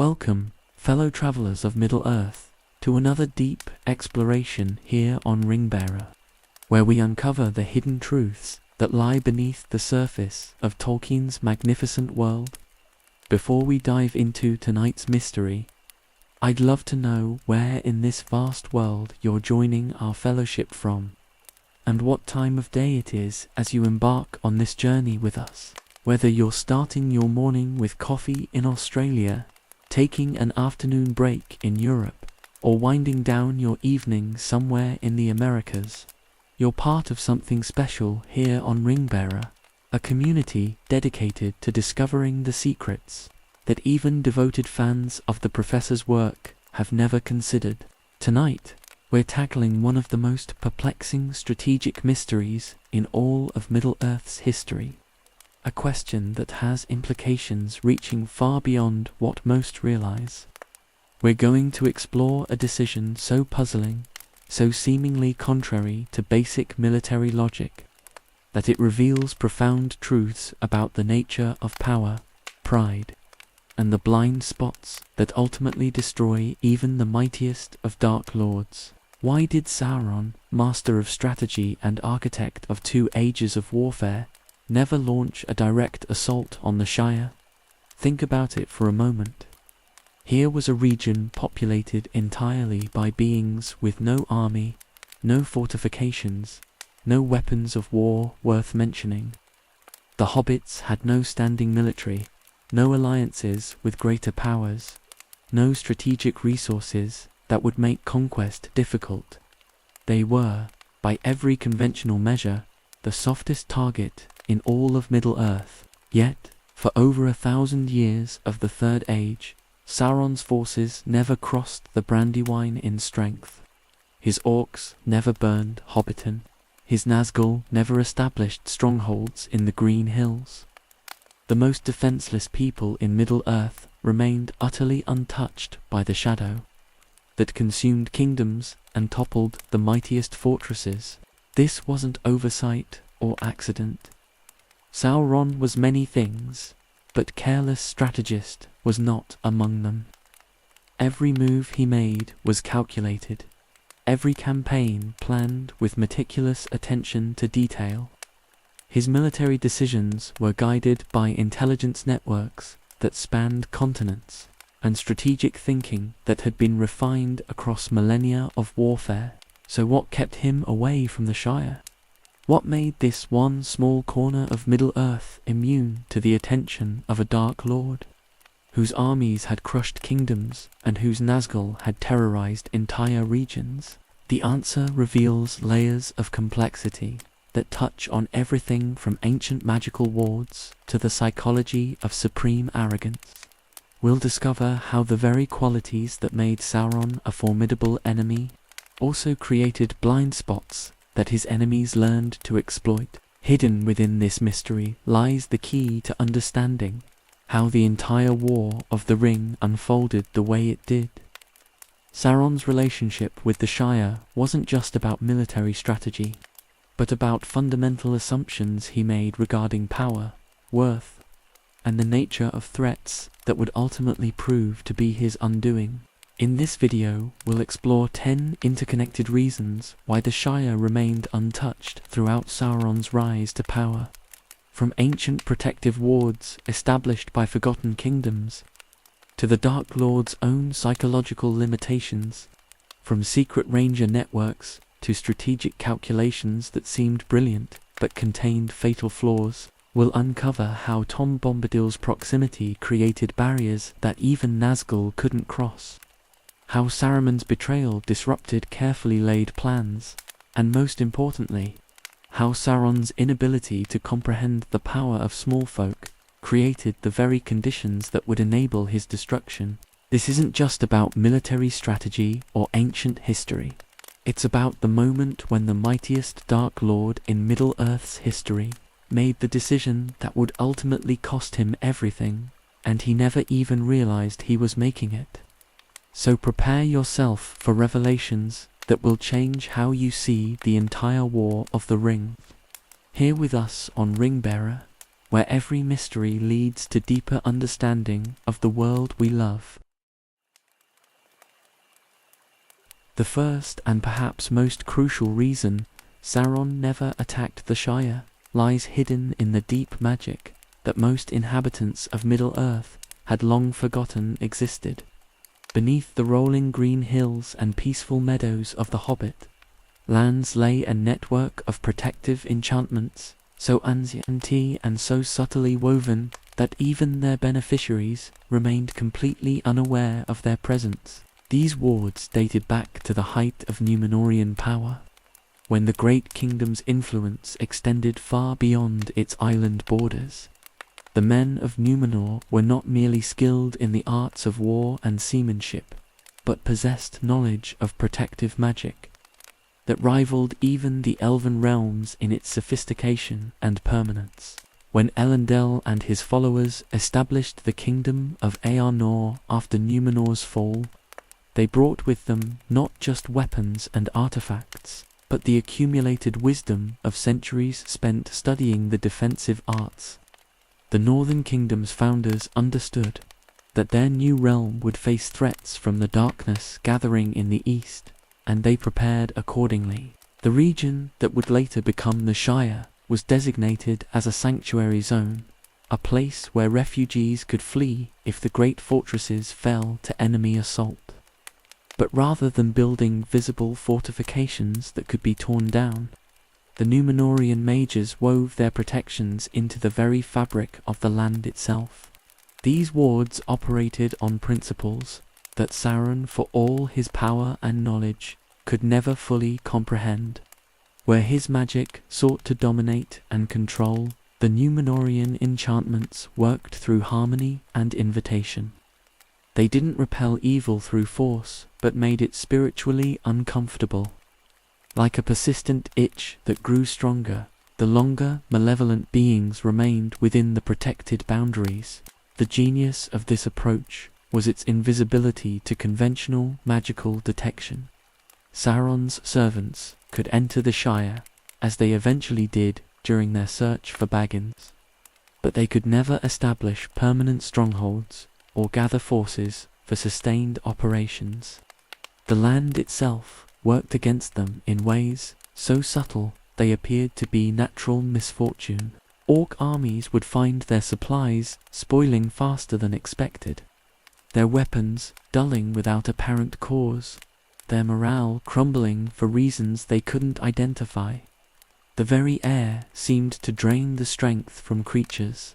Welcome, fellow travelers of Middle-earth, to another deep exploration here on Ringbearer, where we uncover the hidden truths that lie beneath the surface of Tolkien's magnificent world. Before we dive into tonight's mystery, I'd love to know where in this vast world you're joining our fellowship from, and what time of day it is as you embark on this journey with us. Whether you're starting your morning with coffee in Australia, taking an afternoon break in Europe, or winding down your evening somewhere in the Americas, you're part of something special here on Ringbearer, a community dedicated to discovering the secrets that even devoted fans of the Professor's work have never considered. Tonight, we're tackling one of the most perplexing strategic mysteries in all of Middle-earth's history. A question that has implications reaching far beyond what most realize. We're going to explore a decision so puzzling, so seemingly contrary to basic military logic, that it reveals profound truths about the nature of power, pride, and the blind spots that ultimately destroy even the mightiest of Dark Lords. Why did Sauron, master of strategy and architect of 2 ages of warfare, never launch a direct assault on the Shire? Think about it for a moment. Here was a region populated entirely by beings with no army, no fortifications, no weapons of war worth mentioning. The hobbits had no standing military, no alliances with greater powers, no strategic resources that would make conquest difficult. They were, by every conventional measure, the softest target in all of Middle-earth. Yet, for over 1,000 years of the Third Age, Sauron's forces never crossed the Brandywine in strength. His orcs never burned Hobbiton. His Nazgul never established strongholds in the Green Hills. The most defenseless people in Middle-earth remained utterly untouched by the shadow that consumed kingdoms and toppled the mightiest fortresses. This wasn't oversight or accident. Sauron was many things, but careless strategist was not among them. Every move he made was calculated, every campaign planned with meticulous attention to detail. His military decisions were guided by intelligence networks that spanned continents, and strategic thinking that had been refined across millennia of warfare. So what kept him away from the Shire? What made this one small corner of Middle-earth immune to the attention of a Dark Lord, whose armies had crushed kingdoms and whose Nazgul had terrorized entire regions? The answer reveals layers of complexity that touch on everything from ancient magical wards to the psychology of supreme arrogance. We'll discover how the very qualities that made Sauron a formidable enemy also created blind spots that his enemies learned to exploit. Hidden within this mystery lies the key to understanding how the entire War of the Ring unfolded the way it did. Sauron's relationship with the Shire wasn't just about military strategy, but about fundamental assumptions he made regarding power, worth, and the nature of threats that would ultimately prove to be his undoing. In this video, we'll explore 10 interconnected reasons why the Shire remained untouched throughout Sauron's rise to power. From ancient protective wards established by forgotten kingdoms, to the Dark Lord's own psychological limitations, from secret ranger networks to strategic calculations that seemed brilliant but contained fatal flaws, we'll uncover how Tom Bombadil's proximity created barriers that even Nazgul couldn't cross, how Saruman's betrayal disrupted carefully laid plans, and most importantly, how Sauron's inability to comprehend the power of small folk created the very conditions that would enable his destruction. This isn't just about military strategy or ancient history. It's about the moment when the mightiest Dark Lord in Middle-earth's history made the decision that would ultimately cost him everything, and he never even realized he was making it. So prepare yourself for revelations that will change how you see the entire War of the Ring. Here with us on Ringbearer, where every mystery leads to deeper understanding of the world we love. The first and perhaps most crucial reason Sauron never attacked the Shire lies hidden in the deep magic that most inhabitants of Middle-earth had long forgotten existed. Beneath the rolling green hills and peaceful meadows of the Hobbit lands lay a network of protective enchantments, so ancient and so subtly woven that even their beneficiaries remained completely unaware of their presence. These wards dated back to the height of Númenórean power, when the great kingdom's influence extended far beyond its island borders. The men of Númenor were not merely skilled in the arts of war and seamanship, but possessed knowledge of protective magic that rivaled even the elven realms in its sophistication and permanence. When Elendil and his followers established the kingdom of Eärnur after Númenor's fall, they brought with them not just weapons and artifacts, but the accumulated wisdom of centuries spent studying the defensive arts. The Northern Kingdom's founders understood that their new realm would face threats from the darkness gathering in the east, and they prepared accordingly. The region that would later become the Shire was designated as a sanctuary zone, a place where refugees could flee if the great fortresses fell to enemy assault. But rather than building visible fortifications that could be torn down, the Númenórean mages wove their protections into the very fabric of the land itself. These wards operated on principles that Sauron, for all his power and knowledge, could never fully comprehend. Where his magic sought to dominate and control, the Númenórean enchantments worked through harmony and invitation. They didn't repel evil through force, but made it spiritually uncomfortable. Like a persistent itch that grew stronger, the longer malevolent beings remained within the protected boundaries. The genius of this approach was its invisibility to conventional magical detection. Sauron's servants could enter the Shire, as they eventually did during their search for Baggins, but they could never establish permanent strongholds or gather forces for sustained operations. The land itself worked against them in ways so subtle they appeared to be natural misfortune. Orc armies would find their supplies spoiling faster than expected, their weapons dulling without apparent cause, their morale crumbling for reasons they couldn't identify. The very air seemed to drain the strength from creatures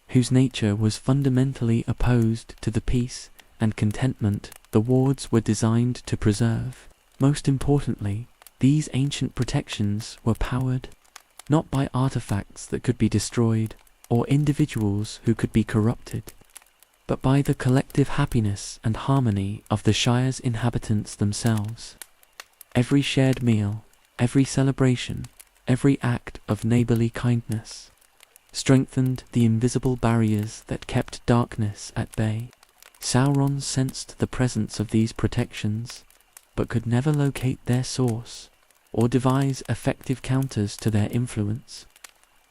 whose nature was fundamentally opposed to the peace and contentment the wards were designed to preserve. Most importantly, these ancient protections were powered not by artifacts that could be destroyed or individuals who could be corrupted, but by the collective happiness and harmony of the Shire's inhabitants themselves. Every shared meal, every celebration, every act of neighborly kindness strengthened the invisible barriers that kept darkness at bay. Sauron sensed the presence of these protections, but could never locate their source or devise effective counters to their influence.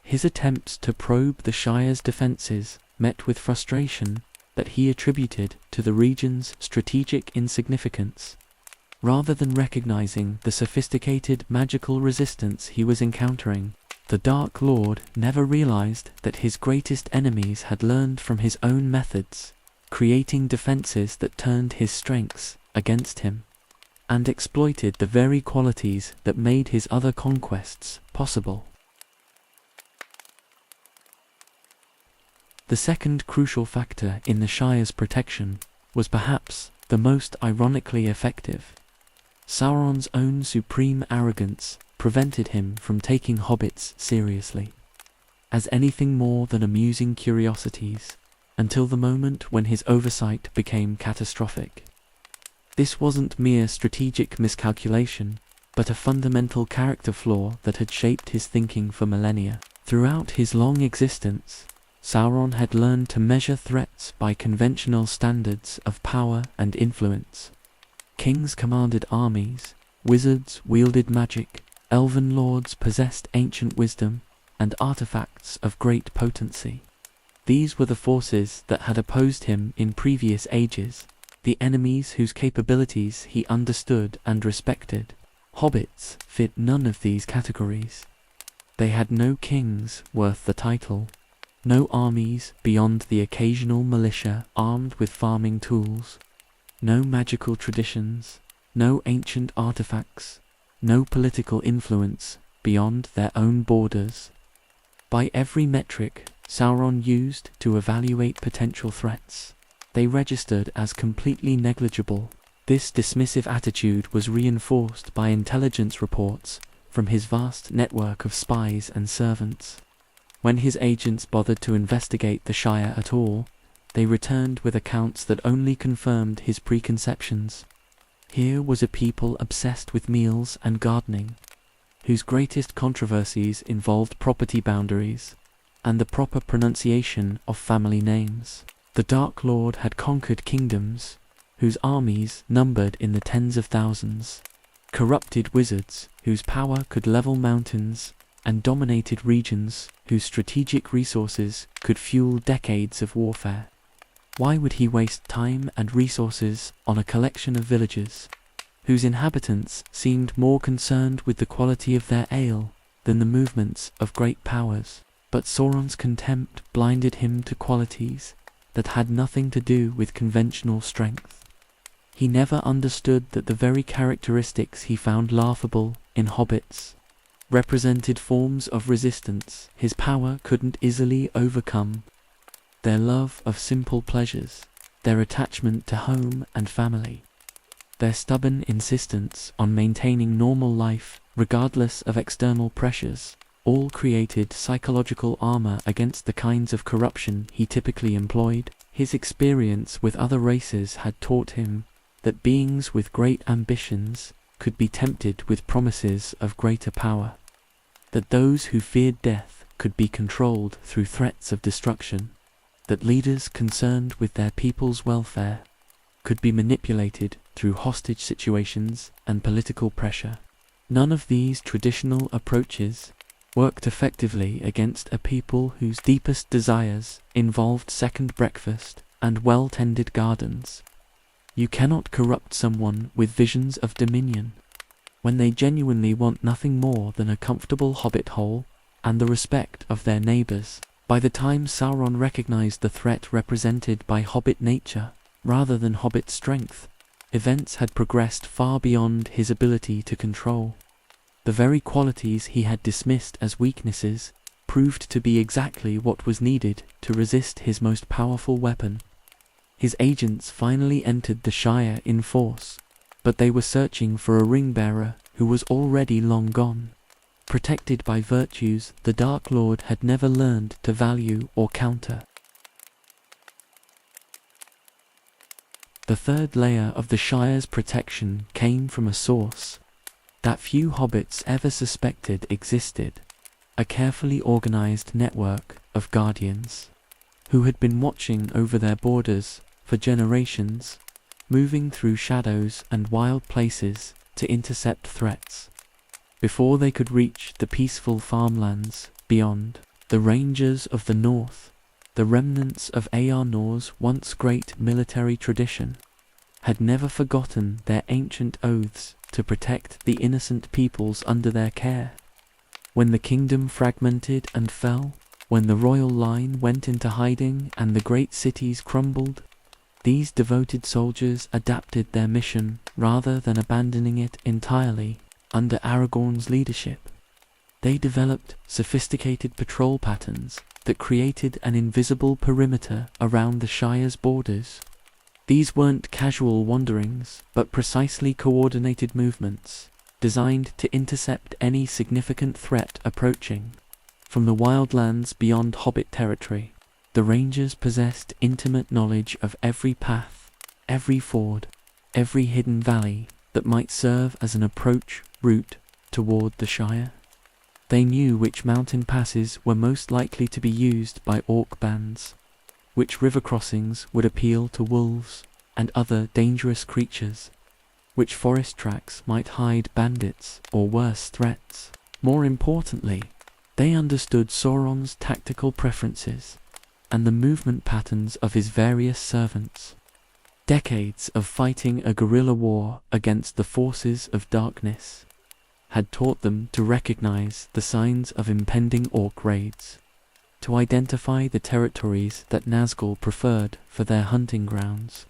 His attempts to probe the Shire's defenses met with frustration that he attributed to the region's strategic insignificance. Rather than recognizing the sophisticated magical resistance he was encountering, the Dark Lord never realized that his greatest enemies had learned from his own methods, creating defenses that turned his strengths against him, and exploited the very qualities that made his other conquests possible. The second crucial factor in the Shire's protection was perhaps the most ironically effective. Sauron's own supreme arrogance prevented him from taking hobbits seriously as anything more than amusing curiosities, until the moment when his oversight became catastrophic. This wasn't mere strategic miscalculation, but a fundamental character flaw that had shaped his thinking for millennia. Throughout his long existence, Sauron had learned to measure threats by conventional standards of power and influence. Kings commanded armies, wizards wielded magic, elven lords possessed ancient wisdom, and artifacts of great potency. These were the forces that had opposed him in previous ages, the enemies whose capabilities he understood and respected. Hobbits fit none of these categories. They had no kings worth the title, no armies beyond the occasional militia armed with farming tools, no magical traditions, no ancient artifacts, no political influence beyond their own borders. By every metric Sauron used to evaluate potential threats, they registered as completely negligible. This dismissive attitude was reinforced by intelligence reports from his vast network of spies and servants. When his agents bothered to investigate the Shire at all, they returned with accounts that only confirmed his preconceptions. Here was a people obsessed with meals and gardening, whose greatest controversies involved property boundaries and the proper pronunciation of family names. The Dark Lord had conquered kingdoms whose armies numbered in the tens of thousands, corrupted wizards whose power could level mountains, and dominated regions whose strategic resources could fuel decades of warfare. Why would he waste time and resources on a collection of villagers whose inhabitants seemed more concerned with the quality of their ale than the movements of great powers? But Sauron's contempt blinded him to qualities that had nothing to do with conventional strength. He never understood that the very characteristics he found laughable in hobbits represented forms of resistance his power couldn't easily overcome. Their love of simple pleasures, their attachment to home and family, their stubborn insistence on maintaining normal life regardless of external pressures, all created psychological armor against the kinds of corruption he typically employed. His experience with other races had taught him that beings with great ambitions could be tempted with promises of greater power, that those who feared death could be controlled through threats of destruction, that leaders concerned with their people's welfare could be manipulated through hostage situations and political pressure. None of these traditional approaches worked effectively against a people whose deepest desires involved second breakfast and well-tended gardens. You cannot corrupt someone with visions of dominion when they genuinely want nothing more than a comfortable hobbit hole and the respect of their neighbors. By the time Sauron recognized the threat represented by hobbit nature rather than hobbit strength, events had progressed far beyond his ability to control. The very qualities he had dismissed as weaknesses proved to be exactly what was needed to resist his most powerful weapon. His agents finally entered the Shire in force, but they were searching for a ring-bearer who was already long gone, protected by virtues the Dark Lord had never learned to value or counter. The third layer of the Shire's protection came from a source that few hobbits ever suspected existed, a carefully organized network of guardians who had been watching over their borders for generations, moving through shadows and wild places to intercept threats. Before they could reach the peaceful farmlands beyond, the Rangers of the North, the remnants of Eärnor's once great military tradition, had never forgotten their ancient oaths to protect the innocent peoples under their care. When the kingdom fragmented and fell, when the royal line went into hiding and the great cities crumbled, these devoted soldiers adapted their mission rather than abandoning it entirely. Under Aragorn's leadership, they developed sophisticated patrol patterns that created an invisible perimeter around the Shire's borders. These weren't casual wanderings, but precisely coordinated movements, designed to intercept any significant threat approaching. From the wildlands beyond Hobbit territory, the Rangers possessed intimate knowledge of every path, every ford, every hidden valley that might serve as an approach route toward the Shire. They knew which mountain passes were most likely to be used by orc bands, which river crossings would appeal to wolves and other dangerous creatures, which forest tracks might hide bandits or worse threats. More importantly, they understood Sauron's tactical preferences and the movement patterns of his various servants. Decades of fighting a guerrilla war against the forces of darkness had taught them to recognize the signs of impending orc raids, to identify the territories that Nazgul preferred for their hunting grounds,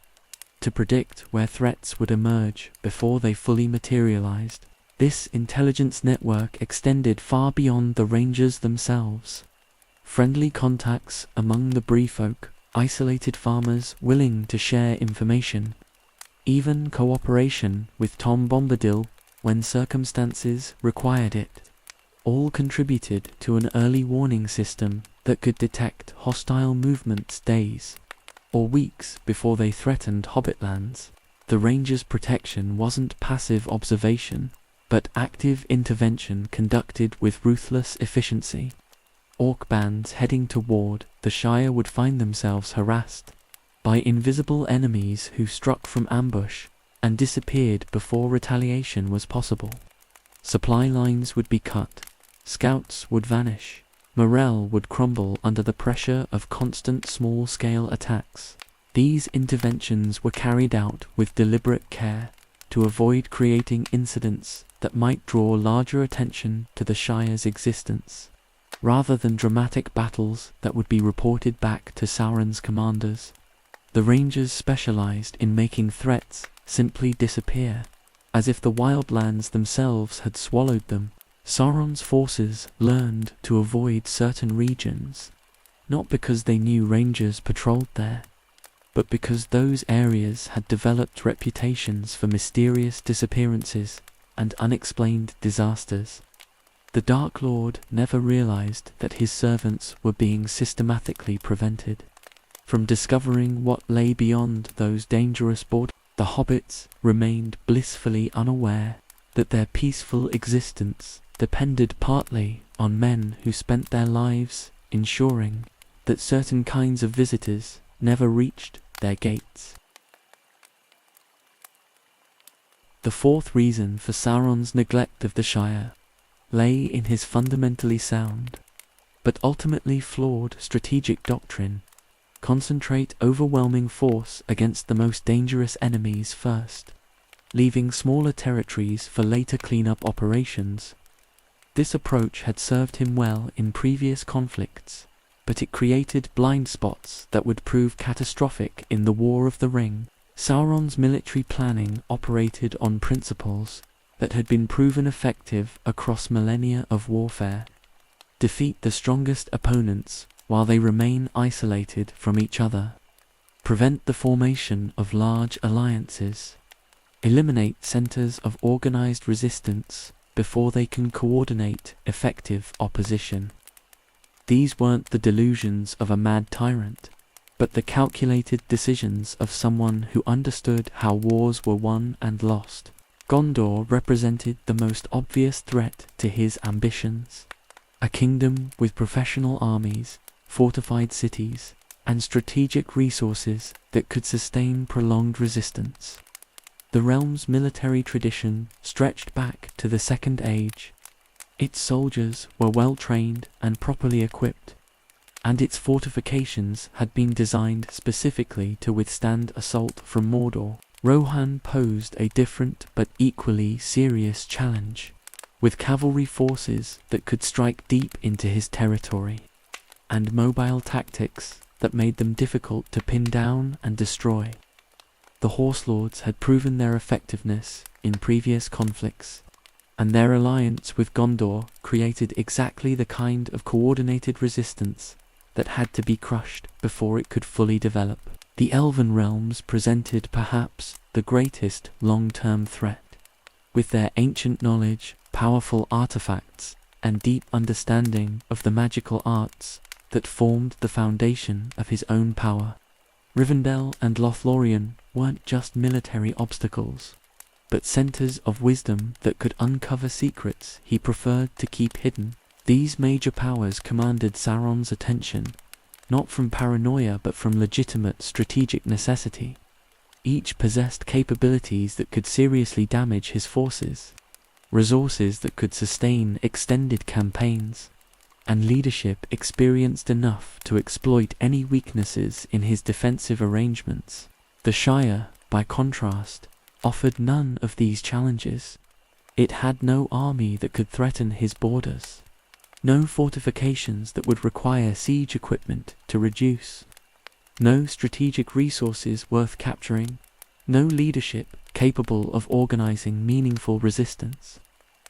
to predict where threats would emerge before they fully materialized. This intelligence network extended far beyond the rangers themselves. Friendly contacts among the Bree folk, isolated farmers willing to share information, even cooperation with Tom Bombadil when circumstances required it, all contributed to an early warning system that could detect hostile movements days or weeks before they threatened Hobbitlands. The Rangers' protection wasn't passive observation, but active intervention conducted with ruthless efficiency. Orc bands heading toward the Shire would find themselves harassed by invisible enemies who struck from ambush and disappeared before retaliation was possible. Supply lines would be cut, scouts would vanish, morale would crumble under the pressure of constant small-scale attacks. These interventions were carried out with deliberate care to avoid creating incidents that might draw larger attention to the Shire's existence, rather than dramatic battles that would be reported back to Sauron's commanders. The Rangers specialized in making threats simply disappear, as if the wildlands themselves had swallowed them. Sauron's forces learned to avoid certain regions, not because they knew Rangers patrolled there, but because those areas had developed reputations for mysterious disappearances and unexplained disasters. The Dark Lord never realized that his servants were being systematically prevented from discovering what lay beyond those dangerous borders. The hobbits remained blissfully unaware that their peaceful existence depended partly on men who spent their lives ensuring that certain kinds of visitors never reached their gates. The fourth reason for Sauron's neglect of the Shire lay in his fundamentally sound, but ultimately flawed strategic doctrine: concentrate overwhelming force against the most dangerous enemies first, leaving smaller territories for later cleanup operations. This approach had served him well in previous conflicts, but it created blind spots that would prove catastrophic in the War of the Ring. Sauron's military planning operated on principles that had been proven effective across millennia of warfare. Defeat the strongest opponents while they remain isolated from each other. Prevent the formation of large alliances. Eliminate centers of organized resistance before they can coordinate effective opposition. These weren't the delusions of a mad tyrant, but the calculated decisions of someone who understood how wars were won and lost. Gondor represented the most obvious threat to his ambitions. A kingdom with professional armies, fortified cities, and strategic resources that could sustain prolonged resistance. The realm's military tradition stretched back to the Second Age. Its soldiers were well trained and properly equipped, and its fortifications had been designed specifically to withstand assault from Mordor. Rohan posed a different but equally serious challenge, with cavalry forces that could strike deep into his territory, and mobile tactics that made them difficult to pin down and destroy. The Horse Lords had proven their effectiveness in previous conflicts, and their alliance with Gondor created exactly the kind of coordinated resistance that had to be crushed before it could fully develop. The Elven realms presented perhaps the greatest long-term threat. With their ancient knowledge, powerful artifacts, and deep understanding of the magical arts that formed the foundation of his own power, Rivendell and Lothlorien weren't just military obstacles, but centers of wisdom that could uncover secrets he preferred to keep hidden. These major powers commanded Sauron's attention, not from paranoia but from legitimate strategic necessity. Each possessed capabilities that could seriously damage his forces, resources that could sustain extended campaigns, and leadership experienced enough to exploit any weaknesses in his defensive arrangements. The Shire, by contrast, offered none of these challenges. It had no army that could threaten his borders, no fortifications that would require siege equipment to reduce, no strategic resources worth capturing, no leadership capable of organizing meaningful resistance.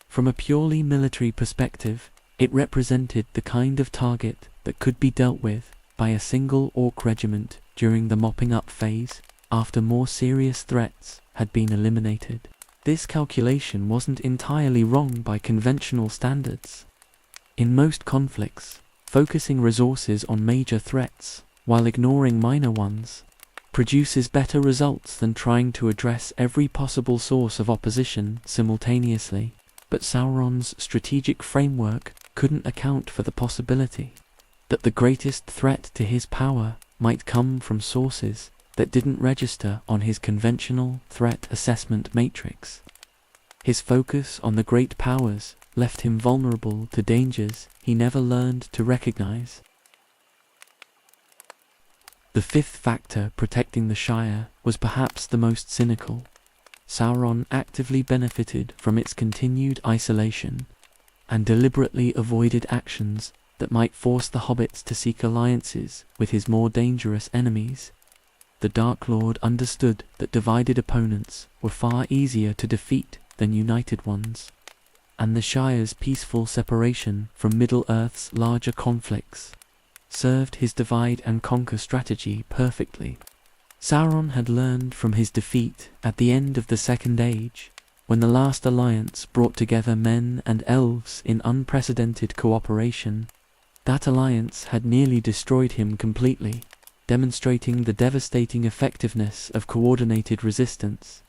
From a purely military perspective, it represented the kind of target that could be dealt with by a single orc regiment during the mopping up phase after more serious threats had been eliminated. This calculation wasn't entirely wrong by conventional standards. In most conflicts, focusing resources on major threats while ignoring minor ones produces better results than trying to address every possible source of opposition simultaneously. But Sauron's strategic framework couldn't account for the possibility that the greatest threat to his power might come from sources that didn't register on his conventional threat assessment matrix. His focus on the great powers left him vulnerable to dangers he never learned to recognize. The fifth factor protecting the Shire was perhaps the most cynical. Sauron actively benefited from its continued isolation and deliberately avoided actions that might force the hobbits to seek alliances with his more dangerous enemies. The Dark Lord understood that divided opponents were far easier to defeat than united ones, and the Shire's peaceful separation from Middle-earth's larger conflicts served his divide and conquer strategy perfectly. Sauron had learned from his defeat at the end of the Second Age, when the last alliance brought together men and elves in unprecedented cooperation. That alliance had nearly destroyed him completely, demonstrating the devastating effectiveness of coordinated resistance.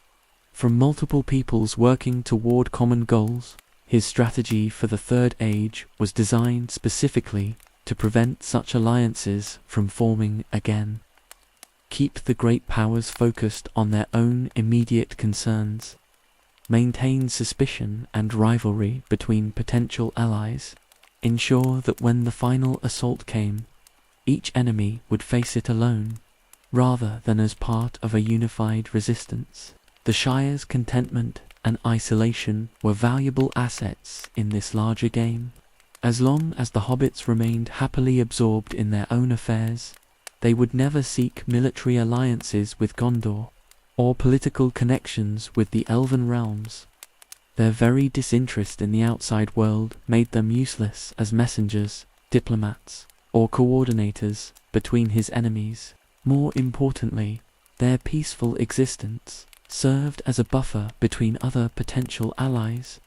From multiple peoples working toward common goals, his strategy for the Third Age was designed specifically to prevent such alliances from forming again. Keep the great powers focused on their own immediate concerns. Maintain suspicion and rivalry between potential allies. Ensure that when the final assault came, each enemy would face it alone, rather than as part of a unified resistance. The Shire's contentment and isolation were valuable assets in this larger game. As long as the hobbits remained happily absorbed in their own affairs, they would never seek military alliances with Gondor, or political connections with the Elven realms. Their very disinterest in the outside world made them useless as messengers, diplomats, or coordinators between his enemies. More importantly, their peaceful existence served as a buffer between other potential allies.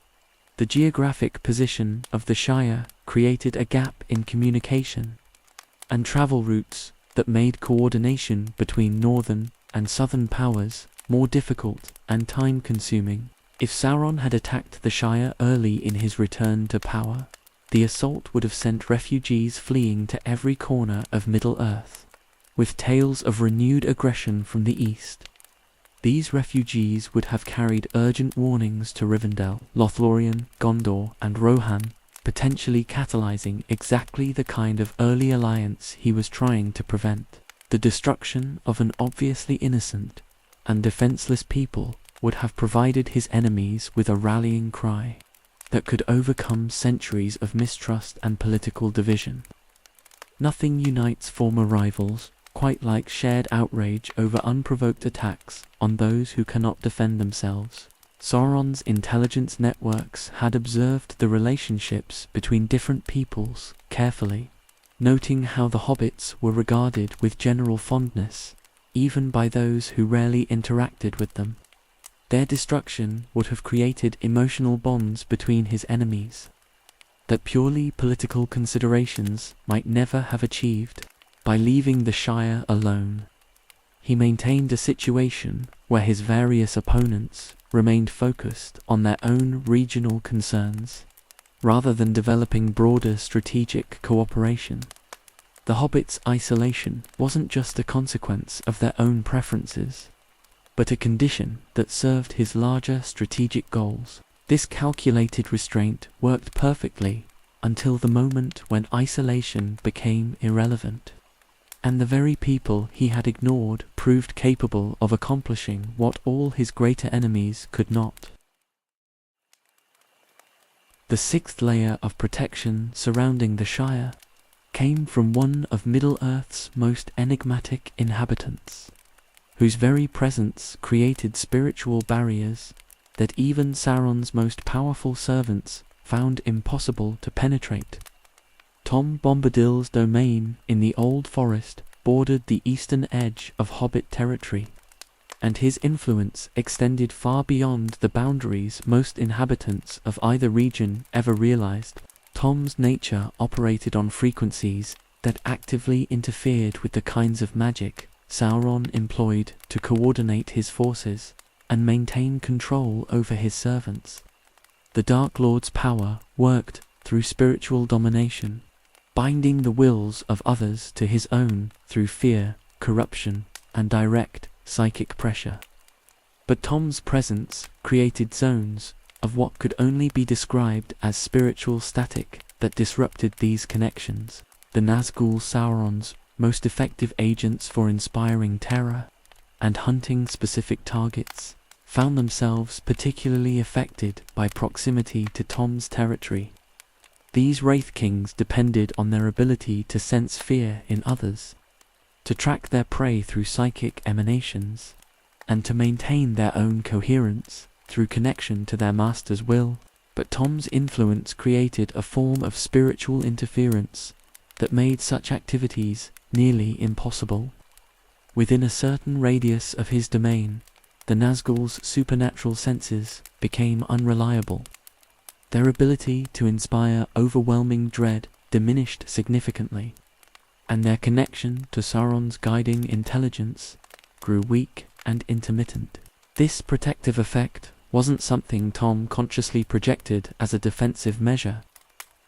The geographic position of the Shire created a gap in communication and travel routes that made coordination between northern and southern powers more difficult and time-consuming. If Sauron had attacked the Shire early in his return to power, the assault would have sent refugees fleeing to every corner of Middle-earth, with tales of renewed aggression from the east. These refugees would have carried urgent warnings to Rivendell, Lothlorien, Gondor, and Rohan, potentially catalyzing exactly the kind of early alliance he was trying to prevent. The destruction of an obviously innocent and defenseless people would have provided his enemies with a rallying cry that could overcome centuries of mistrust and political division. Nothing unites former rivals quite like shared outrage over unprovoked attacks on those who cannot defend themselves. Sauron's intelligence networks had observed the relationships between different peoples carefully, noting how the hobbits were regarded with general fondness, even by those who rarely interacted with them. Their destruction would have created emotional bonds between his enemies that purely political considerations might never have achieved. By leaving the Shire alone, he maintained a situation where his various opponents remained focused on their own regional concerns, rather than developing broader strategic cooperation. The hobbits' isolation wasn't just a consequence of their own preferences, but a condition that served his larger strategic goals. This calculated restraint worked perfectly until the moment when isolation became irrelevant. and the very people he had ignored proved capable of accomplishing what all his greater enemies could not. The sixth layer of protection surrounding the Shire came from one of Middle-earth's most enigmatic inhabitants, whose very presence created spiritual barriers that even Sauron's most powerful servants found impossible to penetrate. Tom Bombadil's domain in the Old Forest bordered the eastern edge of Hobbit territory, and his influence extended far beyond the boundaries most inhabitants of either region ever realized. Tom's nature operated on frequencies that actively interfered with the kinds of magic Sauron employed to coordinate his forces and maintain control over his servants. The Dark Lord's power worked through spiritual domination, binding the wills of others to his own through fear, corruption, and direct psychic pressure. But Tom's presence created zones of what could only be described as spiritual static that disrupted these connections. The Nazgul, Sauron's most effective agents for inspiring terror and hunting specific targets, found themselves particularly affected by proximity to Tom's territory. These Wraith Kings depended on their ability to sense fear in others, to track their prey through psychic emanations, and to maintain their own coherence through connection to their master's will. But Tom's influence created a form of spiritual interference that made such activities nearly impossible. Within a certain radius of his domain, the Nazgul's supernatural senses became unreliable. Their ability to inspire overwhelming dread diminished significantly, and their connection to Sauron's guiding intelligence grew weak and intermittent. This protective effect wasn't something Tom consciously projected as a defensive measure.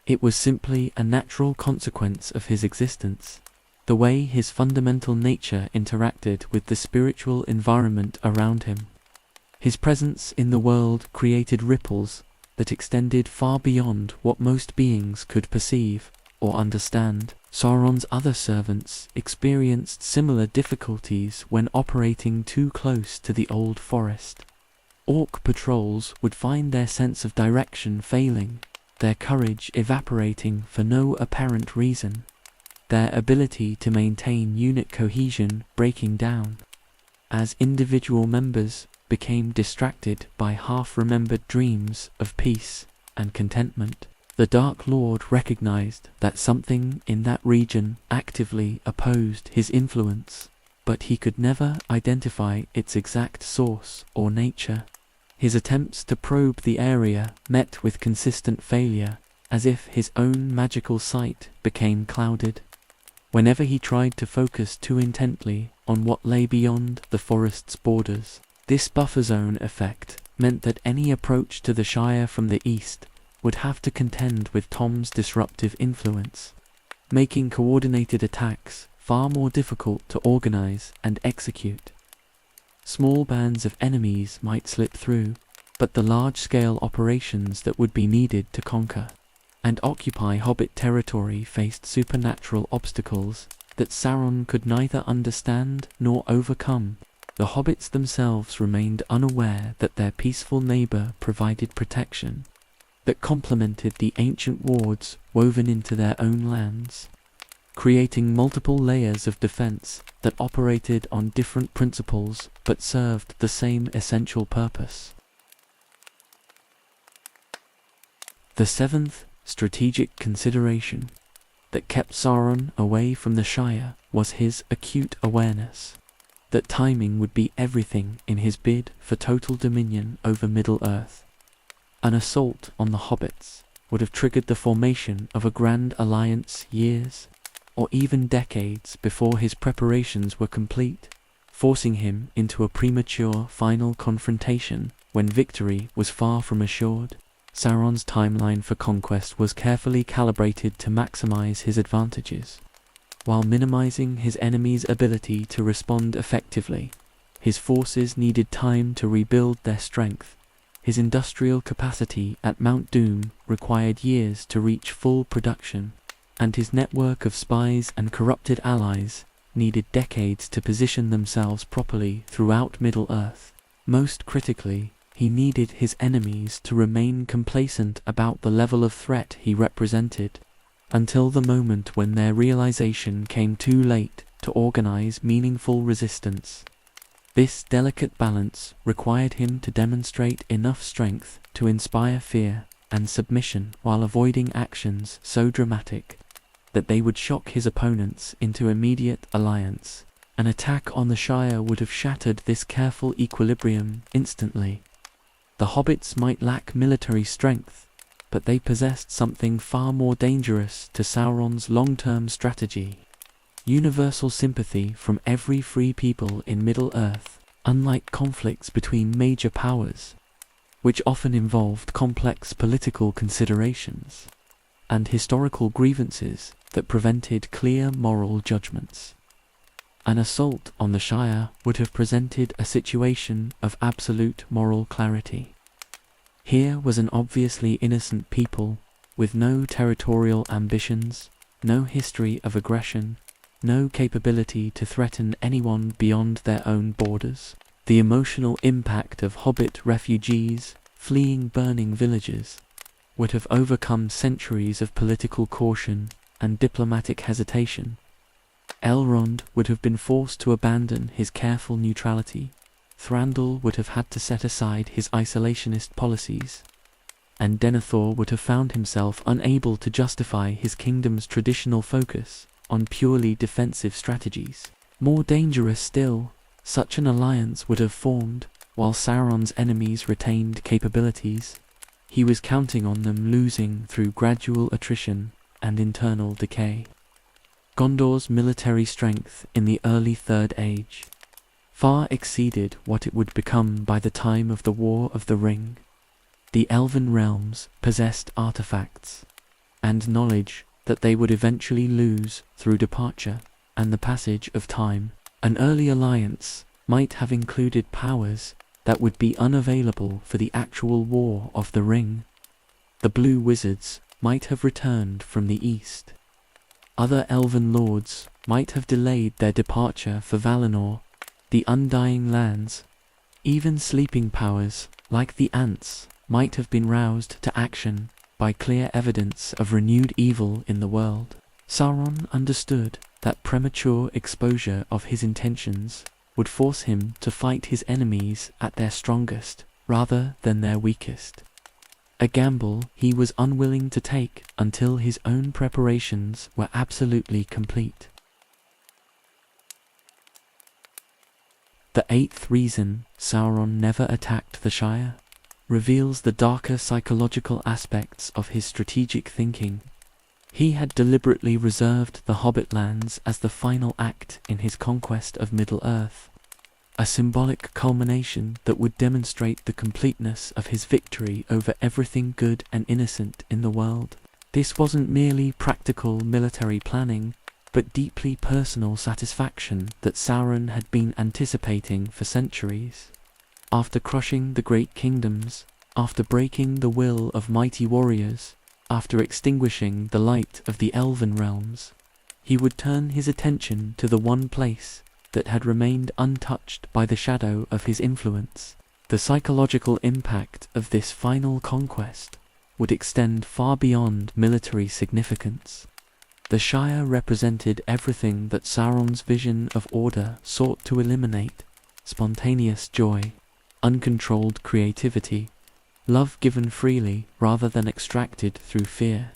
It was simply a natural consequence of his existence, the way his fundamental nature interacted with the spiritual environment around him. His presence in the world created ripples that extended far beyond what most beings could perceive or understand. Sauron's other servants experienced similar difficulties when operating too close to the Old Forest. Orc patrols would find their sense of direction failing, their courage evaporating for no apparent reason, their ability to maintain unit cohesion breaking down, as individual members became distracted by half-remembered dreams of peace and contentment. The Dark Lord recognized that something in that region actively opposed his influence, but he could never identify its exact source or nature. His attempts to probe the area met with consistent failure, as if his own magical sight became clouded. Whenever he tried to focus too intently on what lay beyond the forest's borders, this buffer zone effect meant that any approach to the Shire from the east would have to contend with Tom's disruptive influence, making coordinated attacks far more difficult to organize and execute. Small bands of enemies might slip through, but the large-scale operations that would be needed to conquer and occupy Hobbit territory faced supernatural obstacles that Sauron could neither understand nor overcome. The Hobbits themselves remained unaware that their peaceful neighbor provided protection that complemented the ancient wards woven into their own lands, creating multiple layers of defense that operated on different principles but served the same essential purpose. The seventh strategic consideration that kept Sauron away from the Shire was his acute awareness that timing would be everything in his bid for total dominion over Middle-earth. An assault on the Hobbits would have triggered the formation of a grand alliance years, or even decades before his preparations were complete, forcing him into a premature final confrontation when victory was far from assured. Sauron's timeline for conquest was carefully calibrated to maximize his advantages, while minimizing his enemy's ability to respond effectively. His forces needed time to rebuild their strength. His industrial capacity at Mount Doom required years to reach full production, and his network of spies and corrupted allies needed decades to position themselves properly throughout Middle-earth. Most critically, he needed his enemies to remain complacent about the level of threat he represented, until the moment when their realization came too late to organize meaningful resistance. This delicate balance required him to demonstrate enough strength to inspire fear and submission while avoiding actions so dramatic that they would shock his opponents into immediate alliance. An attack on the Shire would have shattered this careful equilibrium instantly. The hobbits might lack military strength, but they possessed something far more dangerous to Sauron's long-term strategy: universal sympathy from every free people in Middle-earth. Unlike conflicts between major powers, which often involved complex political considerations and historical grievances that prevented clear moral judgments, an assault on the Shire would have presented a situation of absolute moral clarity. Here was an obviously innocent people with no territorial ambitions, no history of aggression, no capability to threaten anyone beyond their own borders. The emotional impact of hobbit refugees fleeing burning villages would have overcome centuries of political caution and diplomatic hesitation. Elrond would have been forced to abandon his careful neutrality, Thranduil would have had to set aside his isolationist policies, and Denethor would have found himself unable to justify his kingdom's traditional focus on purely defensive strategies. More dangerous still, such an alliance would have formed while Sauron's enemies retained capabilities. He was counting on them losing through gradual attrition and internal decay. Gondor's military strength in the early Third Age far exceeded what it would become by the time of the War of the Ring. The Elven realms possessed artifacts and knowledge that they would eventually lose through departure and the passage of time. An early alliance might have included powers that would be unavailable for the actual War of the Ring. The Blue Wizards might have returned from the east. Other elven lords might have delayed their departure for Valinor, the Undying Lands. Even sleeping powers, like the Ants, might have been roused to action by clear evidence of renewed evil in the world. Sauron understood that premature exposure of his intentions would force him to fight his enemies at their strongest rather than their weakest. A gamble he was unwilling to take until his own preparations were absolutely complete. The eighth reason Sauron never attacked the Shire reveals the darker psychological aspects of his strategic thinking. He had deliberately reserved the Hobbit lands as the final act in his conquest of Middle-earth, a symbolic culmination that would demonstrate the completeness of his victory over everything good and innocent in the world. This wasn't merely practical military planning, but deeply personal satisfaction that Sauron had been anticipating for centuries. After crushing the great kingdoms, after breaking the will of mighty warriors, after extinguishing the light of the elven realms, he would turn his attention to the one place that had remained untouched by the shadow of his influence. The psychological impact of this final conquest would extend far beyond military significance. The Shire represented everything that Sauron's vision of order sought to eliminate: spontaneous joy, uncontrolled creativity, love given freely rather than extracted through fear,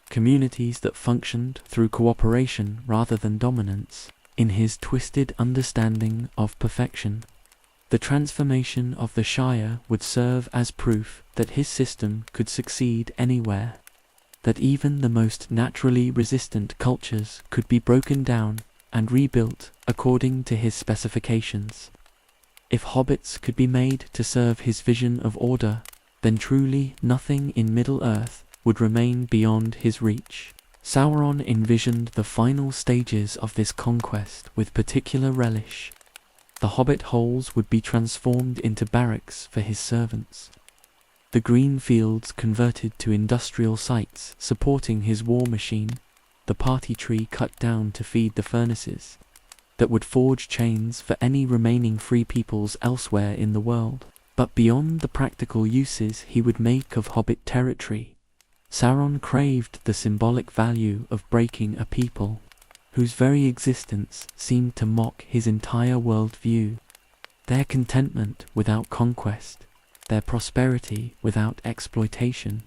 communities that functioned through cooperation rather than dominance. In his twisted understanding of perfection, the transformation of the Shire would serve as proof that his system could succeed anywhere, that even the most naturally resistant cultures could be broken down and rebuilt according to his specifications. If hobbits could be made to serve his vision of order, then truly nothing in Middle-earth would remain beyond his reach. Sauron envisioned the final stages of this conquest with particular relish. The hobbit holes would be transformed into barracks for his servants, the green fields converted to industrial sites supporting his war machine, the party tree cut down to feed the furnaces, that would forge chains for any remaining free peoples elsewhere in the world. But beyond the practical uses he would make of Hobbit territory, Sauron craved the symbolic value of breaking a people whose very existence seemed to mock his entire worldview. Their contentment without conquest, their prosperity without exploitation,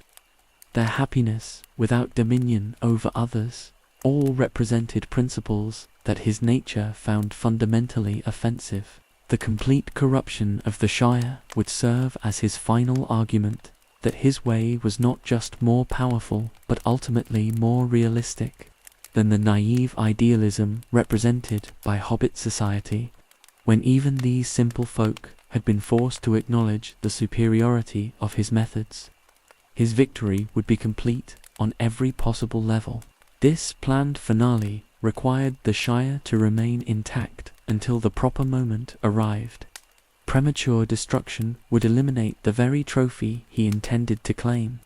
their happiness without dominion over others, all represented principles that his nature found fundamentally offensive. The complete corruption of the Shire would serve as his final argument that his way was not just more powerful but ultimately more realistic than the naive idealism represented by Hobbit society, when even these simple folk had been forced to acknowledge the superiority of his methods. His victory would be complete on every possible level. This planned finale required the Shire to remain intact until the proper moment arrived. Premature destruction would eliminate the very trophy he intended to claim,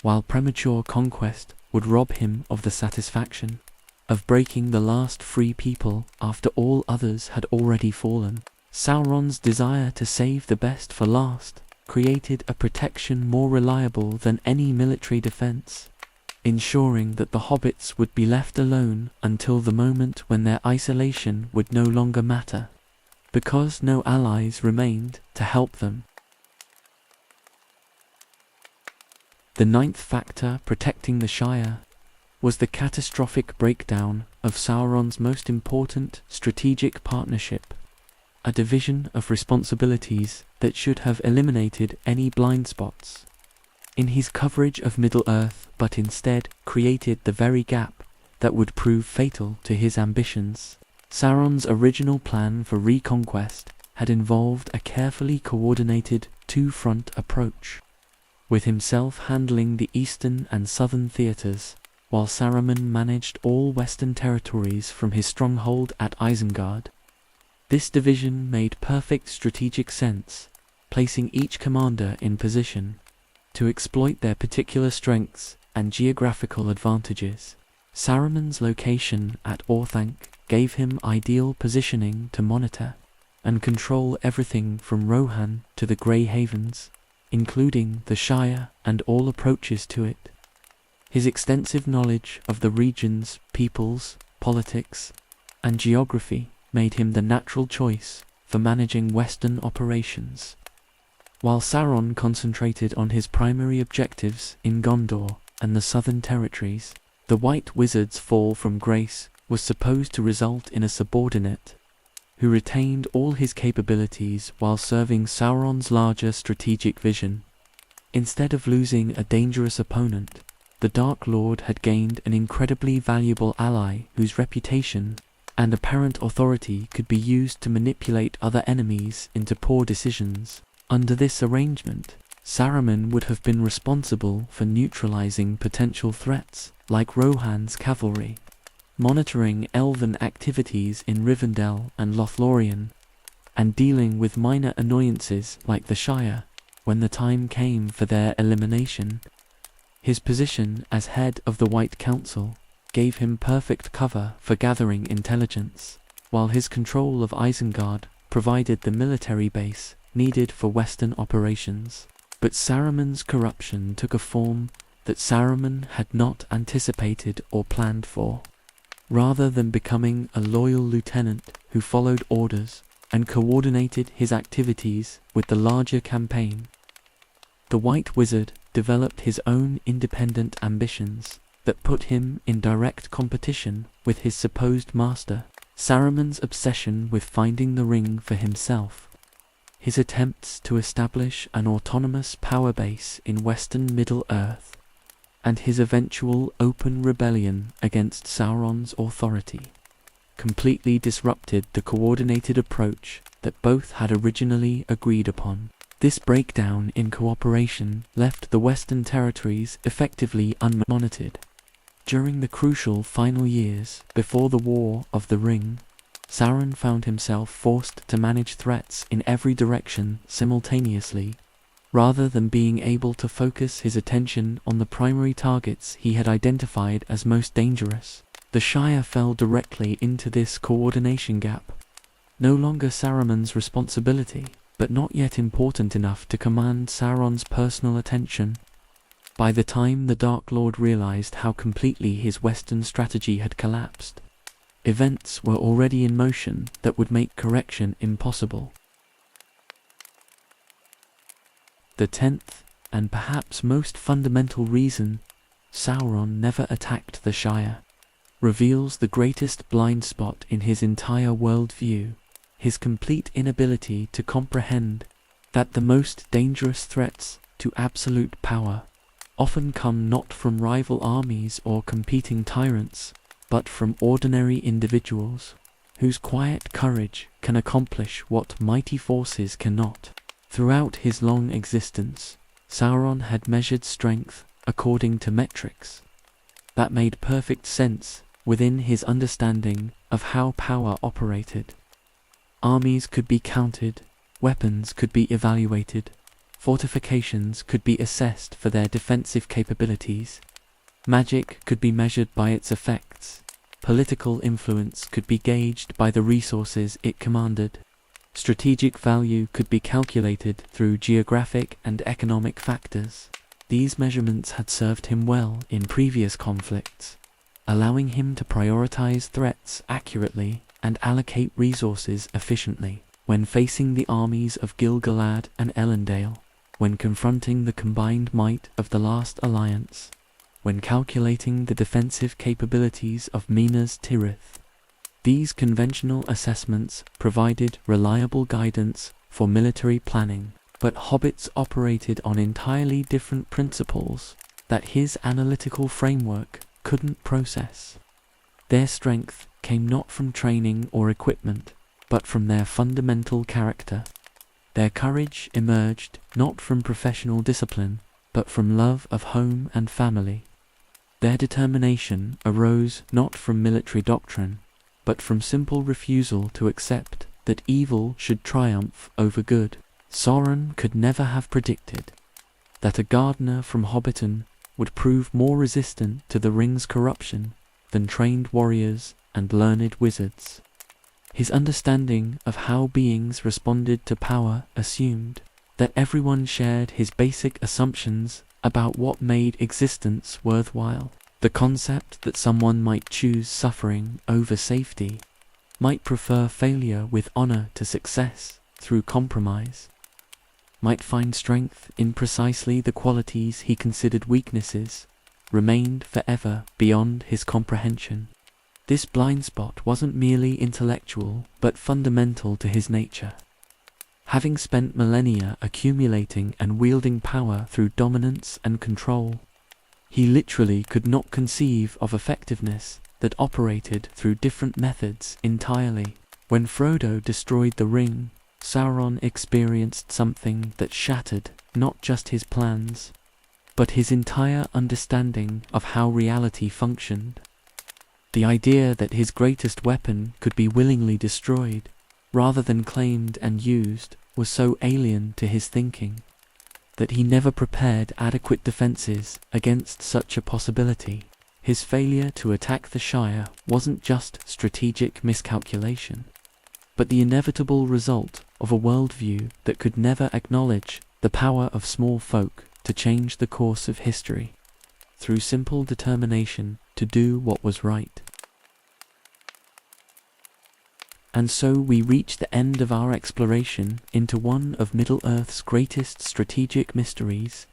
while premature conquest would rob him of the satisfaction of breaking the last free people after all others had already fallen. Sauron's desire to save the best for last created a protection more reliable than any military defense, ensuring that the hobbits would be left alone until the moment when their isolation would no longer matter, because no allies remained to help them. The ninth factor protecting the Shire was the catastrophic breakdown of Sauron's most important strategic partnership, a division of responsibilities that should have eliminated any blind spots in his coverage of Middle-earth, but instead created the very gap that would prove fatal to his ambitions. Sauron's original plan for reconquest had involved a carefully coordinated two-front approach, with himself handling the eastern and southern theatres, while Saruman managed all western territories from his stronghold at Isengard. This division made perfect strategic sense, placing each commander in position to exploit their particular strengths and geographical advantages. Saruman's location at Orthanc gave him ideal positioning to monitor and control everything from Rohan to the Grey Havens, including the Shire and all approaches to it. His extensive knowledge of the region's peoples, politics, and geography made him the natural choice for managing Western operations. While Sauron concentrated on his primary objectives in Gondor and the southern territories, the White Wizard's fall from grace was supposed to result in a subordinate who retained all his capabilities while serving Sauron's larger strategic vision. Instead of losing a dangerous opponent, the Dark Lord had gained an incredibly valuable ally whose reputation and apparent authority could be used to manipulate other enemies into poor decisions. Under this arrangement, Saruman would have been responsible for neutralizing potential threats like Rohan's cavalry, monitoring elven activities in Rivendell and Lothlorien, and dealing with minor annoyances like the Shire when the time came for their elimination. His position as head of the White Council gave him perfect cover for gathering intelligence, while his control of Isengard provided the military base needed for Western operations. But Saruman's corruption took a form that Saruman had not anticipated or planned for. Rather than becoming a loyal lieutenant who followed orders and coordinated his activities with the larger campaign, the White Wizard developed his own independent ambitions that put him in direct competition with his supposed master. Saruman's obsession with finding the ring for himself, his attempts to establish an autonomous power base in Western Middle-earth, and his eventual open rebellion against Sauron's authority completely disrupted the coordinated approach that both had originally agreed upon. This breakdown in cooperation left the Western territories effectively unmonitored. During the crucial final years before the War of the Ring, Sauron found himself forced to manage threats in every direction simultaneously, rather than being able to focus his attention on the primary targets he had identified as most dangerous. The Shire fell directly into this coordination gap. No longer Saruman's responsibility, but not yet important enough to command Sauron's personal attention. By the time the Dark Lord realized how completely his Western strategy had collapsed, events were already in motion that would make correction impossible. The 10th, and perhaps most fundamental reason Sauron never attacked the Shire, reveals the greatest blind spot in his entire worldview, his complete inability to comprehend that the most dangerous threats to absolute power often come not from rival armies or competing tyrants, but from ordinary individuals, whose quiet courage can accomplish what mighty forces cannot. Throughout his long existence, Sauron had measured strength according to metrics that made perfect sense within his understanding of how power operated. Armies could be counted, weapons could be evaluated, fortifications could be assessed for their defensive capabilities, magic could be measured by its effects, political influence could be gauged by the resources it commanded, strategic value could be calculated through geographic and economic factors. These measurements had served him well in previous conflicts, allowing him to prioritize threats accurately and allocate resources efficiently when facing the armies of Gil-galad and Elendil, when confronting the combined might of the Last Alliance, when calculating the defensive capabilities of Minas Tirith. These conventional assessments provided reliable guidance for military planning, but hobbits operated on entirely different principles that his analytical framework couldn't process. Their strength came not from training or equipment, but from their fundamental character. Their courage emerged not from professional discipline, but from love of home and family. Their determination arose not from military doctrine, but from simple refusal to accept that evil should triumph over good. Sauron could never have predicted that a gardener from Hobbiton would prove more resistant to the ring's corruption than trained warriors and learned wizards. His understanding of how beings responded to power assumed that everyone shared his basic assumptions about what made existence worthwhile. The concept that someone might choose suffering over safety, might prefer failure with honor to success through compromise, might find strength in precisely the qualities he considered weaknesses, remained forever beyond his comprehension. This blind spot wasn't merely intellectual, but fundamental to his nature. Having spent millennia accumulating and wielding power through dominance and control, he literally could not conceive of effectiveness that operated through different methods entirely. When Frodo destroyed the ring, Sauron experienced something that shattered not just his plans, but his entire understanding of how reality functioned. The idea that his greatest weapon could be willingly destroyed, rather than claimed and used, was so alien to his thinking, that he never prepared adequate defenses against such a possibility. His failure to attack the Shire wasn't just strategic miscalculation, but the inevitable result of a worldview that could never acknowledge the power of small folk to change the course of history, through simple determination to do what was right. And so we reach the end of our exploration into one of Middle-earth's greatest strategic mysteries,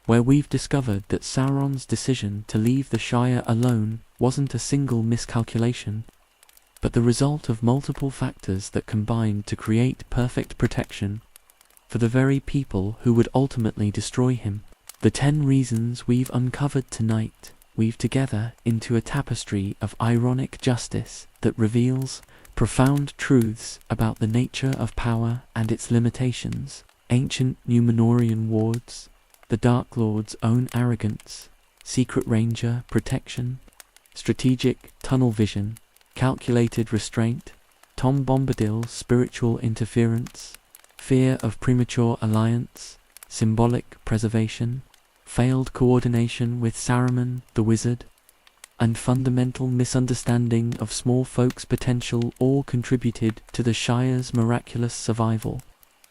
where we've discovered that Sauron's decision to leave the Shire alone wasn't a single miscalculation, but the result of multiple factors that combined to create perfect protection for the very people who would ultimately destroy him. The 10 reasons we've uncovered tonight weave together into a tapestry of ironic justice that reveals profound truths about the nature of power and its limitations, ancient Númenórean wards, the Dark Lord's own arrogance, secret ranger protection, strategic tunnel vision, calculated restraint, Tom Bombadil's spiritual interference, fear of premature alliance, symbolic preservation, failed coordination with Saruman the wizard, and fundamental misunderstanding of small folk's potential all contributed to the Shire's miraculous survival.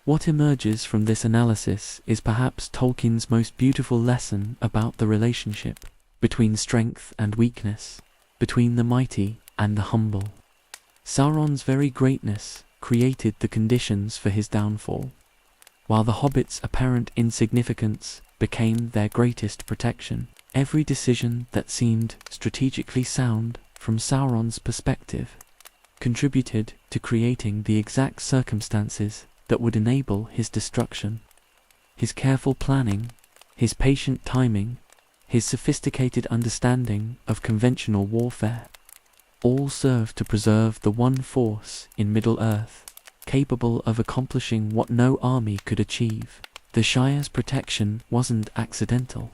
What emerges from this analysis is perhaps Tolkien's most beautiful lesson about the relationship between strength and weakness, between the mighty and the humble. Sauron's very greatness created the conditions for his downfall, while the hobbits' apparent insignificance became their greatest protection. Every decision that seemed strategically sound from Sauron's perspective contributed to creating the exact circumstances that would enable his destruction. His careful planning, his patient timing, his sophisticated understanding of conventional warfare, all served to preserve the one force in Middle-earth capable of accomplishing what no army could achieve. The Shire's protection wasn't accidental,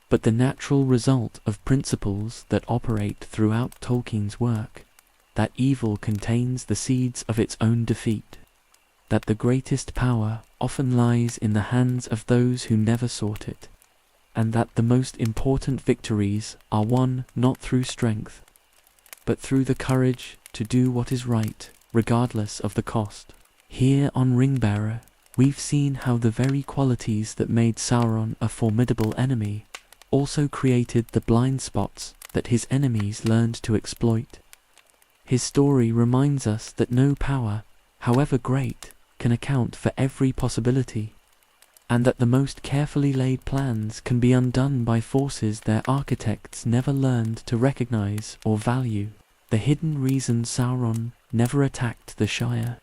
but the natural result of principles that operate throughout Tolkien's work, that evil contains the seeds of its own defeat, that the greatest power often lies in the hands of those who never sought it, and that the most important victories are won not through strength, but through the courage to do what is right, regardless of the cost. Here on Ringbearer, we've seen how the very qualities that made Sauron a formidable enemy also created the blind spots that his enemies learned to exploit. His story reminds us that no power, however great, can account for every possibility, and that the most carefully laid plans can be undone by forces their architects never learned to recognize or value. The hidden reason Sauron never attacked the Shire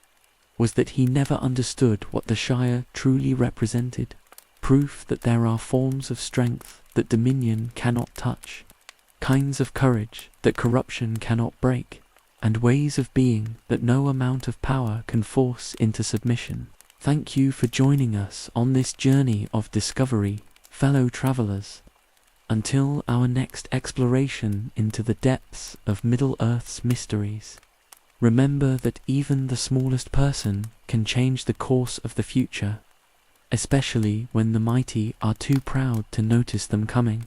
was that he never understood what the Shire truly represented, proof that there are forms of strength that dominion cannot touch, kinds of courage that corruption cannot break, and ways of being that no amount of power can force into submission. Thank you for joining us on this journey of discovery, fellow travelers. Until our next exploration into the depths of Middle-earth's mysteries, remember that even the smallest person can change the course of the future, especially when the mighty are too proud to notice them coming.